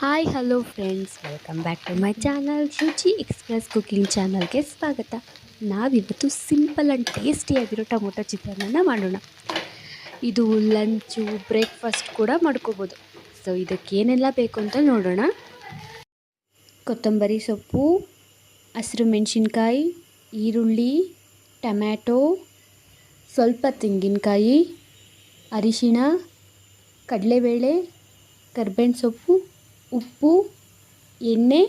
Hi hello friends, welcome back to my channel Ruchi express cooking ಚಾನಲ್ಗೆ ಸ್ವಾಗತ. ನಾವಿವತ್ತು simple and ಟೇಸ್ಟಿಯಾಗಿರೋ ಟೊಮೊಟೊ ಚಿತ್ರಾನ್ನ ಮಾಡೋಣ. ಇದು ಲಂಚು ಬ್ರೇಕ್ಫಾಸ್ಟ್ ಕೂಡ ಮಾಡ್ಕೋಬೋದು. ಸೊ ಇದಕ್ಕೆ ಏನೆಲ್ಲ ಬೇಕು ಅಂತ ನೋಡೋಣ. ಕೊತ್ತಂಬರಿ ಸೊಪ್ಪು, ಹಸಿರು ಮೆಣಸಿನ್ಕಾಯಿ, ಈರುಳ್ಳಿ, ಟೊಮ್ಯಾಟೊ, ಸ್ವಲ್ಪ ತೆಂಗಿನಕಾಯಿ, ಅರಿಶಿಣ, ಕಡಲೆಬೇಳೆ, ಕರ್ಬೇವಿನ ಸೊಪ್ಪು, ಉಪ್ಪು, ಎಣ್ಣೆ,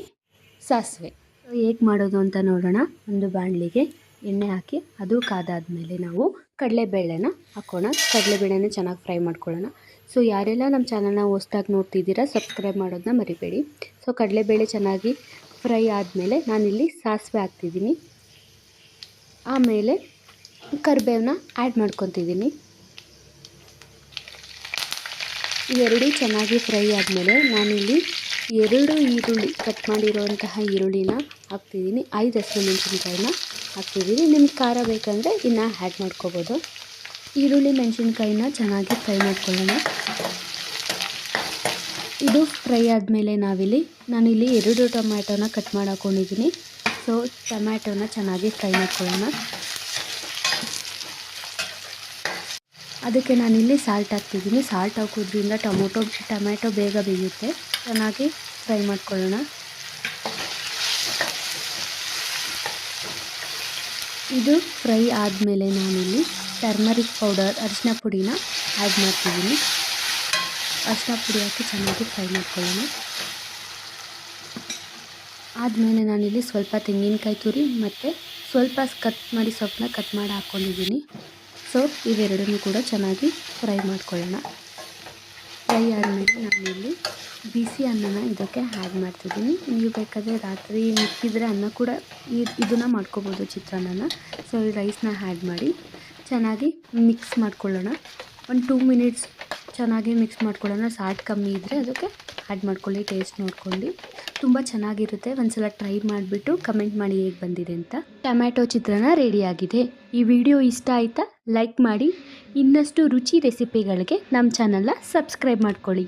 ಸಾಸಿವೆ. ಹೇಗೆ ಮಾಡೋದು ಅಂತ ನೋಡೋಣ. ಒಂದು ಬಾಣಲಿಗೆ ಎಣ್ಣೆ ಹಾಕಿ ಅದು ಕಾದಾದಮೇಲೆ ನಾವು ಕಡಲೆಬೇಳೆನ ಹಾಕೋಣ. ಕಡಲೆಬೇಳೆನ ಚೆನ್ನಾಗಿ ಫ್ರೈ ಮಾಡ್ಕೊಳ್ಳೋಣ. ಸೊ ಯಾರೆಲ್ಲ ನಮ್ಮ ಚಾನಲ್ನ ಹೊಸ್ದಾಗಿ ನೋಡ್ತಿದ್ದೀರಾ ಸಬ್ಸ್ಕ್ರೈಬ್ ಮಾಡೋದನ್ನ ಮರಿಬೇಡಿ. ಸೊ ಕಡಲೆಬೇಳೆ ಚೆನ್ನಾಗಿ ಫ್ರೈ ಆದಮೇಲೆ ನಾನಿಲ್ಲಿ ಸಾಸಿವೆ ಹಾಕ್ತಿದ್ದೀನಿ. ಆಮೇಲೆ ಕರಿಬೇವನ್ನ ಆ್ಯಡ್ ಮಾಡ್ಕೊತಿದ್ದೀನಿ. ಇವೆರಡು ಚೆನ್ನಾಗಿ ಫ್ರೈ ಆದಮೇಲೆ ನಾನಿಲ್ಲಿ 2 ಈರುಳ್ಳಿ ಕಟ್ ಮಾಡಿರೋಂತಹ ಈರುಳ್ಳಿನ ಹಾಕ್ತಿದ್ದೀನಿ. 5 ಹಸಿರು ಮೆಣಸಿನ್ಕಾಯಿನ ಹಾಕ್ತಿದ್ದೀನಿ. ನಿಮ್ಗೆ ಖಾರ ಬೇಕಂದರೆ ಇನ್ನು ಆ್ಯಡ್ ಮಾಡ್ಕೋಬೋದು. ಈರುಳ್ಳಿ ಮೆಣಸಿನ್ಕಾಯಿನ ಚೆನ್ನಾಗಿ ಫ್ರೈ ಮಾಡ್ಕೊಳ್ಳೋಣ. ಇದು ಫ್ರೈ ಆದಮೇಲೆ ನಾನಿಲ್ಲಿ 2 ಟೊಮ್ಯಾಟೋನ ಕಟ್ ಮಾಡಿ ಹಾಕ್ಕೊಂಡಿದ್ದೀನಿ. ಸೊ ಟೊಮ್ಯಾಟೋನ ಚೆನ್ನಾಗಿ ಫ್ರೈ ಮಾಡ್ಕೊಳ್ಳೋಣ. ಅದಕ್ಕೆ ನಾನಿಲ್ಲಿ ಸಾಲ್ಟ್ ಹಾಕ್ತಿದ್ದೀನಿ. ಸಾಲ್ಟ್ ಹಾಕೋದ್ರಿಂದ ಟೊಮ್ಯಾಟೊ ಬೇಗ ಬೇಯುತ್ತೆ. ಚೆನ್ನಾಗಿ ಫ್ರೈ ಮಾಡ್ಕೊಳ್ಳೋಣ. ಇದು ಫ್ರೈ ಆದಮೇಲೆ ನಾನಿಲ್ಲಿ ಟರ್ಮರಿಕ್ ಪೌಡರ್ ಅರಿಶಿನ ಪುಡಿನ ಆ್ಯಡ್ ಮಾಡ್ತಿದ್ದೀನಿ. ಅರಿಶಿನ ಪುಡಿ ಹಾಕಿ ಚೆನ್ನಾಗಿ ಫ್ರೈ ಮಾಡ್ಕೊಳ್ಳೋಣ. ಆದಮೇಲೆ ನಾನಿಲ್ಲಿ ಸ್ವಲ್ಪ ತೆಂಗಿನಕಾಯಿ ತುರಿ ಮತ್ತು ಸ್ವಲ್ಪ ಸೊಪ್ಪನ್ನ ಕಟ್ ಮಾಡಿ ಹಾಕ್ಕೊಂಡಿದ್ದೀನಿ. ಸೊ ಇವೆರಡನ್ನೂ ಕೂಡ ಚೆನ್ನಾಗಿ ಫ್ರೈ ಮಾಡ್ಕೊಳ್ಳೋಣ. ಫ್ರೈ ಆದಮೇಲೆ ನಾನಿಲ್ಲಿ ಬಿಸಿ ಅನ್ನನ ಇದಕ್ಕೆ ಆ್ಯಡ್ ಮಾಡ್ತಿದ್ದೀನಿ. ನೀವು ಬೇಕಾದರೆ ರಾತ್ರಿ ಮಿಕ್ಕಿದ್ರೆ ಅನ್ನ ಕೂಡ ಇದನ್ನು ಮಾಡ್ಕೋಬೋದು ಚಿತ್ರಾನ್ನನ. ಸೊ ಈ ರೈಸ್ನ ಆ್ಯಡ್ ಮಾಡಿ ಚೆನ್ನಾಗಿ ಮಿಕ್ಸ್ ಮಾಡ್ಕೊಳ್ಳೋಣ. ಒಂದು 2 ಮಿನಿಟ್ಸ್ ಚೆನ್ನಾಗಿ ಮಿಕ್ಸ್ ಮಾಡ್ಕೊಳ್ಳೋಣ. ಸಾಲ್ಟ್ ಕಮ್ಮಿ ಇದ್ದರೆ ಅದಕ್ಕೆ ಆ್ಯಡ್ ಮಾಡ್ಕೊಳ್ಳಿ, ಟೇಸ್ಟ್ ನೋಡ್ಕೊಂಡು. ತುಂಬ ಚೆನ್ನಾಗಿರುತ್ತೆ. ಒಂದ್ಸಲ ಟ್ರೈ ಮಾಡಿಬಿಟ್ಟು ಕಮೆಂಟ್ ಮಾಡಿ ಹೇಗೆ ಬಂದಿದೆ ಅಂತ. ಟೊಮ್ಯಾಟೊ ಚಿತ್ರಾನ್ನ ರೆಡಿಯಾಗಿದೆ. ಈ ವಿಡಿಯೋ ಇಷ್ಟ ಆಯಿತಾ? ಲೈಕ್ ಮಾಡಿ. ಇನ್ನಷ್ಟು ರುಚಿ ರೆಸಿಪಿಗಳಿಗೆ ನಮ್ಮ ಚಾನಲ್ನ ಸಬ್ಸ್ಕ್ರೈಬ್ ಮಾಡ್ಕೊಳ್ಳಿ.